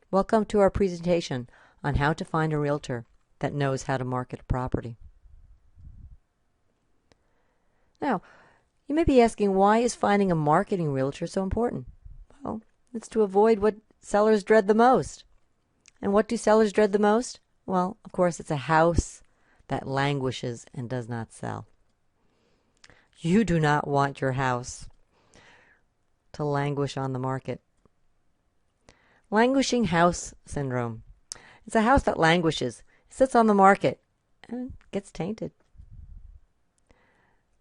Welcome to our presentation on how to find a realtor that knows how to market a property. Now, you may be asking, why is finding a marketing realtor so important? Well, it's to avoid what sellers dread the most. And what do sellers dread the most? Well, of course, it's a house that languishes and does not sell. You do not want your house to languish on the market. Languishing house syndrome. It's a house that languishes, sits on the market, and gets tainted.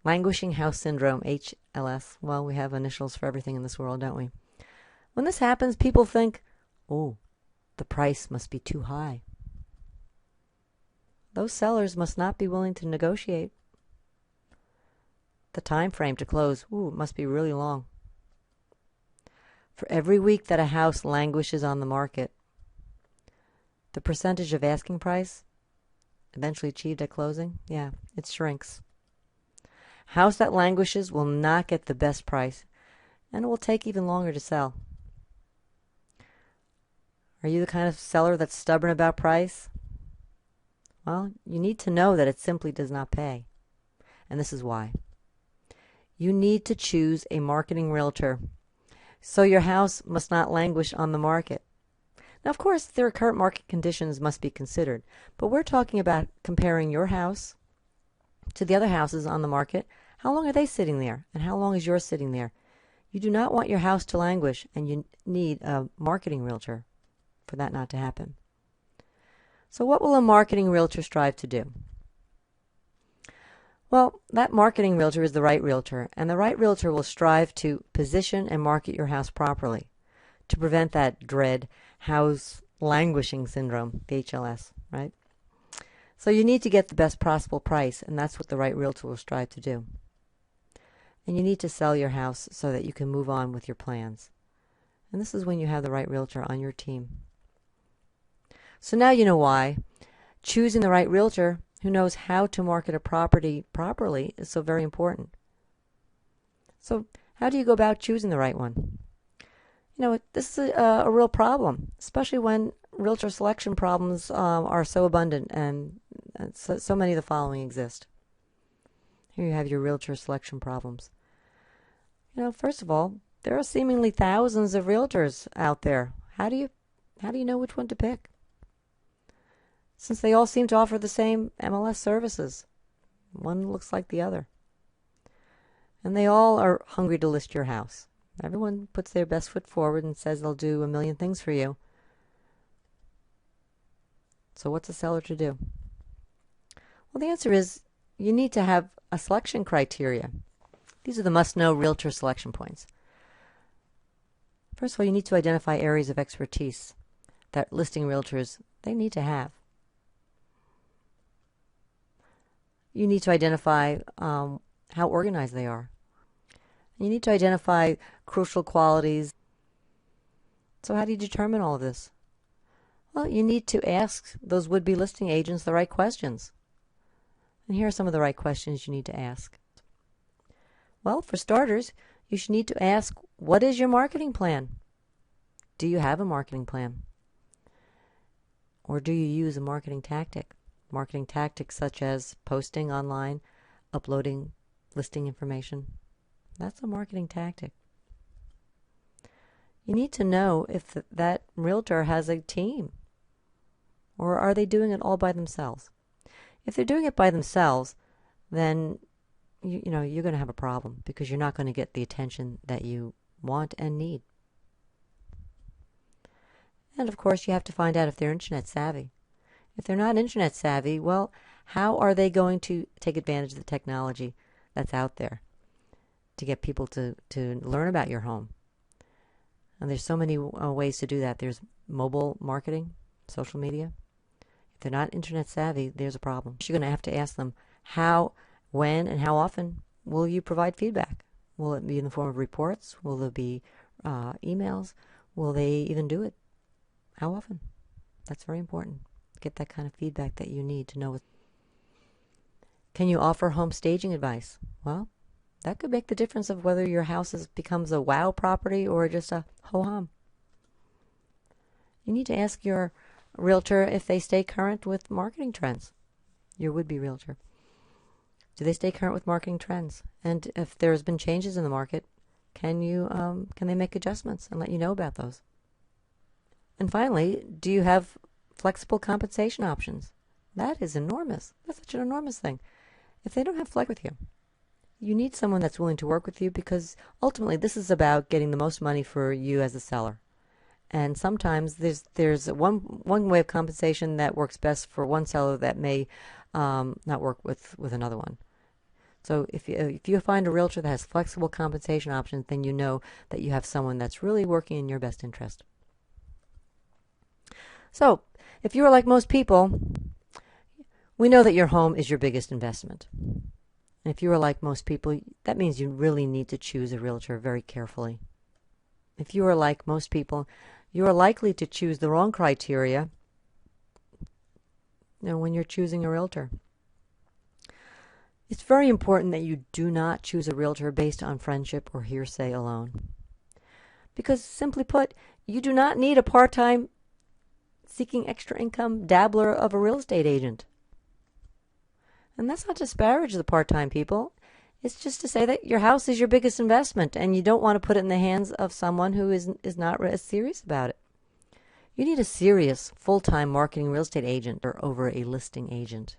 Languishing house syndrome, HLS. Well, we have initials for everything in this world, don't we? When this happens, people think, oh, the price must be too high. Those sellers must not be willing to negotiate. The time frame to close, must be really long. For every week that a house languishes on the market, the percentage of asking price eventually achieved at closing, it shrinks. House that languishes will not get the best price, and it will take even longer to sell. Are you the kind of seller that's stubborn about price? Well, you need to know that it simply does not pay. And this is why. You need to choose a marketing realtor, so your house must not languish on the market. Now, of course, their current market conditions must be considered, but we're talking about comparing your house to the other houses on the market. How long are they sitting there, and how long is yours sitting there? You do not want your house to languish, and you need a marketing realtor for that not to happen. So what will a marketing realtor strive to do? Well, that marketing realtor is the right realtor, and the right realtor will strive to position and market your house properly to prevent that dread house languishing syndrome, the HLS, right? So you need to get the best possible price, and that's what the right realtor will strive to do. And you need to sell your house so that you can move on with your plans. And this is when you have the right realtor on your team. So now you know why choosing the right realtor who knows how to market a property properly is so very important. So how do you go about choosing the right one? This is a real problem, especially when realtor selection problems are so abundant, and so many of the following exist. Here you have your realtor selection problems. First of all, there are seemingly thousands of realtors out there. How do you know which one to pick? Since they all seem to offer the same MLS services. One looks like the other. And they all are hungry to list your house. Everyone puts their best foot forward and says they'll do a million things for you. So what's a seller to do? Well, the answer is you need to have a selection criteria. These are the must-know realtor selection points. First of all, you need to identify areas of expertise that listing realtors, they need to have. You need to identify how organized they are. You need to identify crucial qualities. So how do you determine all of this? Well, you need to ask those would-be listing agents the right questions. And here are some of the right questions you need to ask. Well, for starters, you should need to ask, what is your marketing plan? Do you have a marketing plan? Or do you use a marketing tactic? Marketing tactics such as posting online, uploading listing information. That's a marketing tactic. You need to know if that realtor has a team, or are they doing it all by themselves? If they're doing it by themselves, then you're going to have a problem, because you're not going to get the attention that you want and need. And of course, you have to find out if they're internet savvy. If they're not internet savvy, well, how are they going to take advantage of the technology that's out there to get people to learn about your home? And there's so many ways to do that. There's mobile marketing, social media. If they're not internet savvy, there's a problem. You're going to have to ask them how, when, and how often will you provide feedback? Will it be in the form of reports? Will there be emails? Will they even do it? How often? That's very important. Get that kind of feedback that you need to know. Can you offer home staging advice? Well, that could make the difference of whether your house becomes a wow property or just a ho-hum. You need to ask your realtor if they stay current with marketing trends. Your would-be realtor. Do they stay current with marketing trends? And if there's been changes in the market, can they make adjustments and let you know about those? And finally, do you have flexible compensation options? That is enormous. That's such an enormous thing. If they don't have flex with you, you need someone that's willing to work with you, because ultimately this is about getting the most money for you as a seller. And sometimes there's one way of compensation that works best for one seller that may not work with another one. So if you find a realtor that has flexible compensation options, then you know that you have someone that's really working in your best interest. So if you are like most people, we know that your home is your biggest investment. And if you are like most people, that means you really need to choose a realtor very carefully. If you are like most people, you are likely to choose the wrong criteria when you're choosing a realtor. It's very important that you do not choose a realtor based on friendship or hearsay alone. Because simply put, you do not need a part-time seeking extra income dabbler of a real estate agent. And that's not to disparage the part-time people. It's just to say that your house is your biggest investment and you don't want to put it in the hands of someone who is not as serious about it. You need a serious, full-time marketing real estate agent or over a listing agent.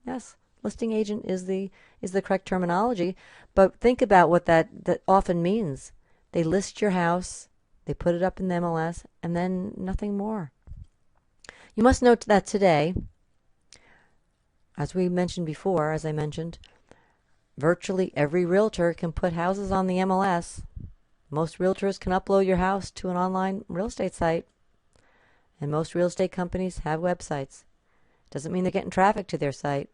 Yes. Listing agent is the correct terminology, but think about what that often means. They list your house, they put it up in the MLS, and then nothing more. You must note that today, as I mentioned, virtually every realtor can put houses on the MLS. Most realtors can upload your house to an online real estate site, and most real estate companies have websites. Doesn't mean they're getting traffic to their site.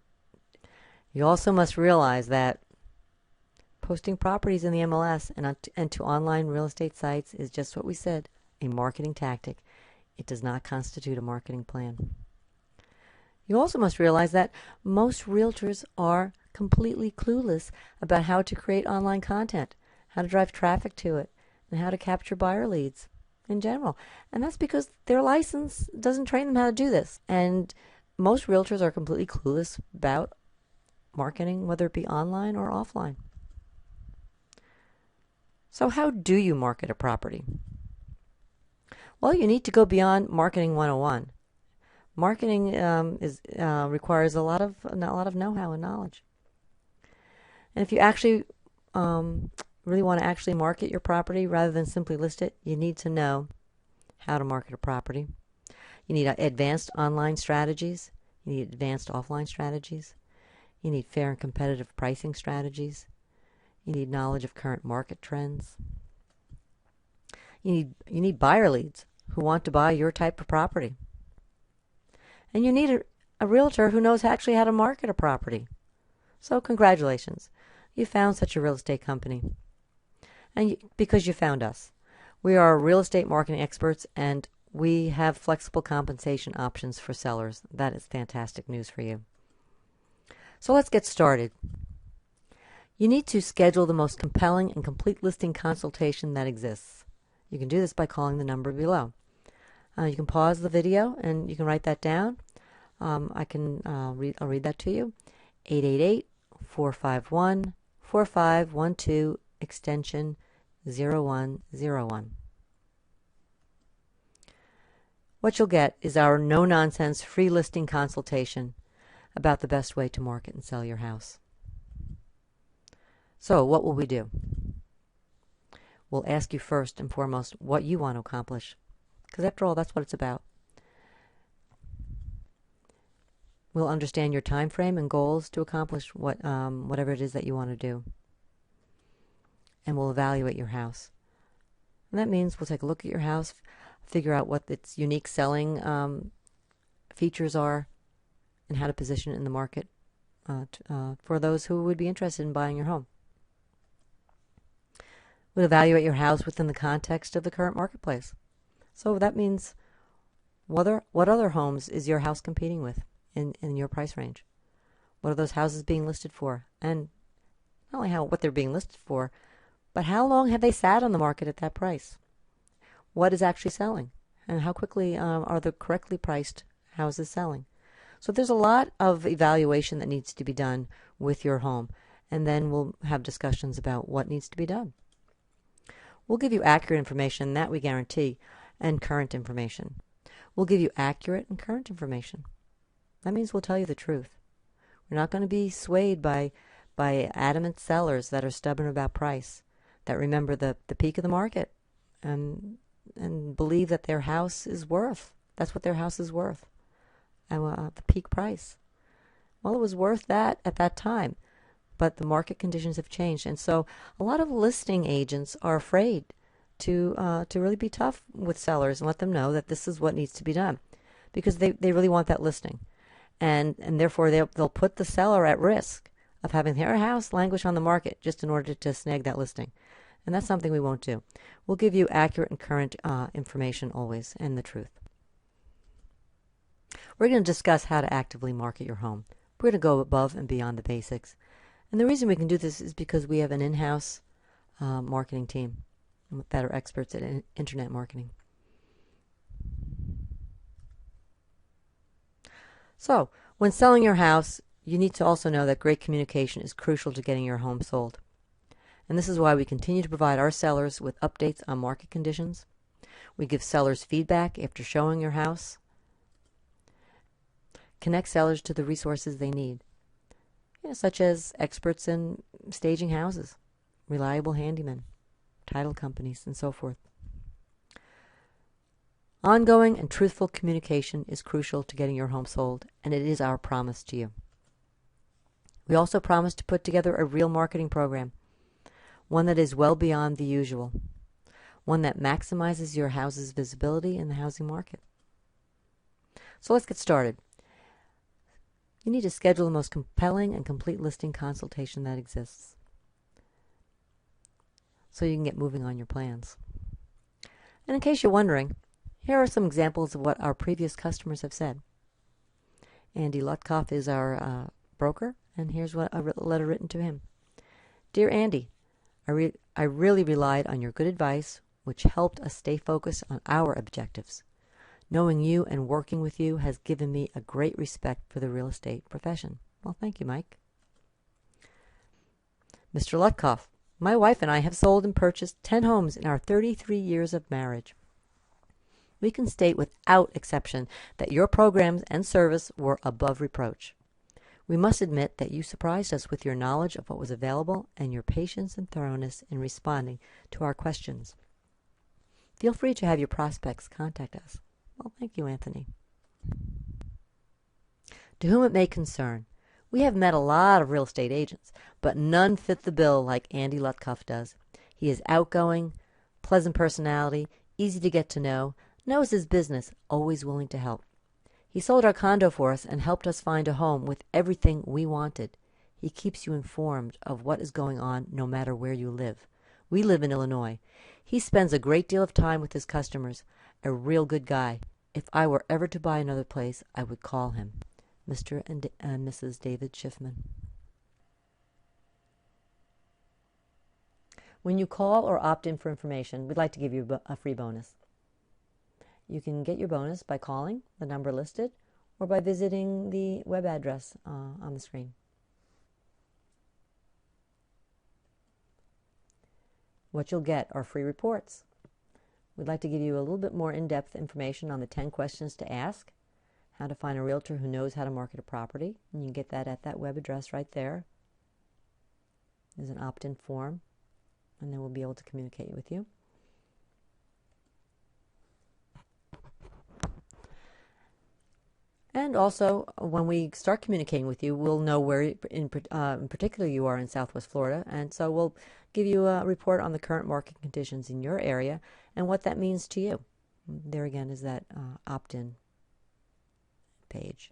You also must realize that posting properties in the MLS and to online real estate sites is just what we said, a marketing tactic. It does not constitute a marketing plan. You also must realize that most realtors are completely clueless about how to create online content, how to drive traffic to it, and how to capture buyer leads in general. And that's because their license doesn't train them how to do this. And most realtors are completely clueless about marketing, whether it be online or offline. So how do you market a property? Well, you need to go beyond Marketing 101. Marketing requires a lot of know-how and knowledge. And if you actually really want to actually market your property rather than simply list it, you need to know how to market a property. You need advanced online strategies. You need advanced offline strategies. You need fair and competitive pricing strategies. You need knowledge of current market trends. You need buyer leads who want to buy your type of property. And you need a realtor who knows actually how to market a property. So congratulations. You found such a real estate company. And because you found us. We are real estate marketing experts, and we have flexible compensation options for sellers. That is fantastic news for you. So let's get started. You need to schedule the most compelling and complete listing consultation that exists. You can do this by calling the number below. You can pause the video and you can write that down. I'll read that to you. 888-451-4512, extension 0101. What you'll get is our no-nonsense free listing consultation about the best way to market and sell your house. So what will we do? We'll ask you first and foremost what you want to accomplish, because after all, that's what it's about. We'll understand your time frame and goals to accomplish whatever it is that you want to do. And we'll evaluate your house. And that means we'll take a look at your house, figure out what its unique selling features are, and how to position it in the market for those who would be interested in buying your home. We'll evaluate your house within the context of the current marketplace. So that means what other homes is your house competing with in your price range? What are those houses being listed for? And not only what they're being listed for, but how long have they sat on the market at that price? What is actually selling? and how quickly are the correctly priced houses selling. So there's a lot of evaluation that needs to be done with your home, and then we'll have discussions about what needs to be done. We'll give you accurate information, that we guarantee, and current information. We'll give you accurate and current information. That means we'll tell you the truth. We're not going to be swayed by adamant sellers that are stubborn about price, that remember the peak of the market and believe that their house is worth. That's what their house is worth. And the peak price. Well, it was worth that at that time, but the market conditions have changed, and so a lot of listing agents are afraid to really be tough with sellers and let them know that this is what needs to be done, because they really want that listing, and therefore they'll put the seller at risk of having their house languish on the market just in order to snag that listing. And that's something we won't do. We'll give you accurate and current information always, and the truth. We're going to discuss how to actively market your home. We're going to go above and beyond the basics. And the reason we can do this is because we have an in-house marketing team that are experts at internet marketing. So, when selling your house, you need to also know that great communication is crucial to getting your home sold. And this is why we continue to provide our sellers with updates on market conditions. We give sellers feedback after showing your house. Connect sellers to the resources they need, such as experts in staging houses, reliable handymen, title companies, and so forth. Ongoing and truthful communication is crucial to getting your home sold, and it is our promise to you. We also promise to put together a real marketing program, one that is well beyond the usual, one that maximizes your house's visibility in the housing market. So let's get started. You need to schedule the most compelling and complete listing consultation that exists, so you can get moving on your plans. And in case you're wondering, here are some examples of what our previous customers have said. Andy Lutkoff is our broker, and here's what a letter written to him. Dear Andy, I really relied on your good advice, which helped us stay focused on our objectives. Knowing you and working with you has given me a great respect for the real estate profession. Well, thank you, Mike. Mr. Lutkoff, my wife and I have sold and purchased 10 homes in our 33 years of marriage. We can state without exception that your programs and service were above reproach. We must admit that you surprised us with your knowledge of what was available and your patience and thoroughness in responding to our questions. Feel free to have your prospects contact us. Well, thank you, Anthony. To whom it may concern, we have met a lot of real estate agents, but none fit the bill like Andy Lutkoff does. He is outgoing, pleasant personality, easy to get to know, knows his business, always willing to help. He sold our condo for us and helped us find a home with everything we wanted. He keeps you informed of what is going on no matter where you live. We live in Illinois. He spends a great deal of time with his customers. A real good guy. If I were ever to buy another place, I would call him. Mr. and Mrs. David Schiffman. When you call or opt in for information, we'd like to give you a free bonus. You can get your bonus by calling the number listed or by visiting the web address on the screen. What you'll get are free reports. We'd like to give you a little bit more in-depth information on the 10 questions to ask, how to find a realtor who knows how to market a property, and you can get that at that web address right there. There's an opt-in form, and then we'll be able to communicate with you. And also, when we start communicating with you, we'll know where in particular you are in Southwest Florida, and so we'll give you a report on the current market conditions in your area and what that means to you. There again is that opt-in page.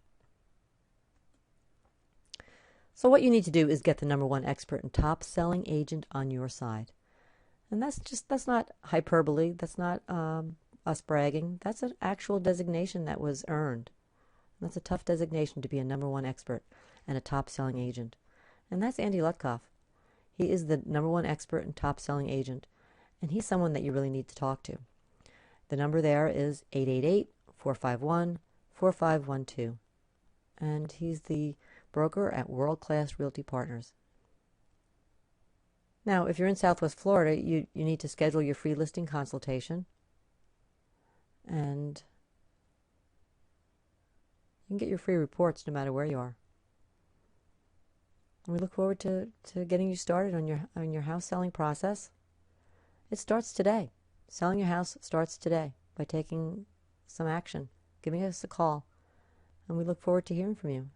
So what you need to do is get the #1 expert and top selling agent on your side. And that's not hyperbole, that's not us bragging, that's an actual designation that was earned. That's a tough designation to be a #1 expert and a top-selling agent. And that's Andy Lutkoff. He is the #1 expert and top-selling agent, and he's someone that you really need to talk to. The number there is 888-451-4512. And he's the broker at World Class Realty Partners. Now, if you're in Southwest Florida, you need to schedule your free listing consultation. And you can get your free reports no matter where you are. And we look forward to getting you started on your house selling process. It starts today. Selling your house starts today by taking some action, giving us a call. And we look forward to hearing from you.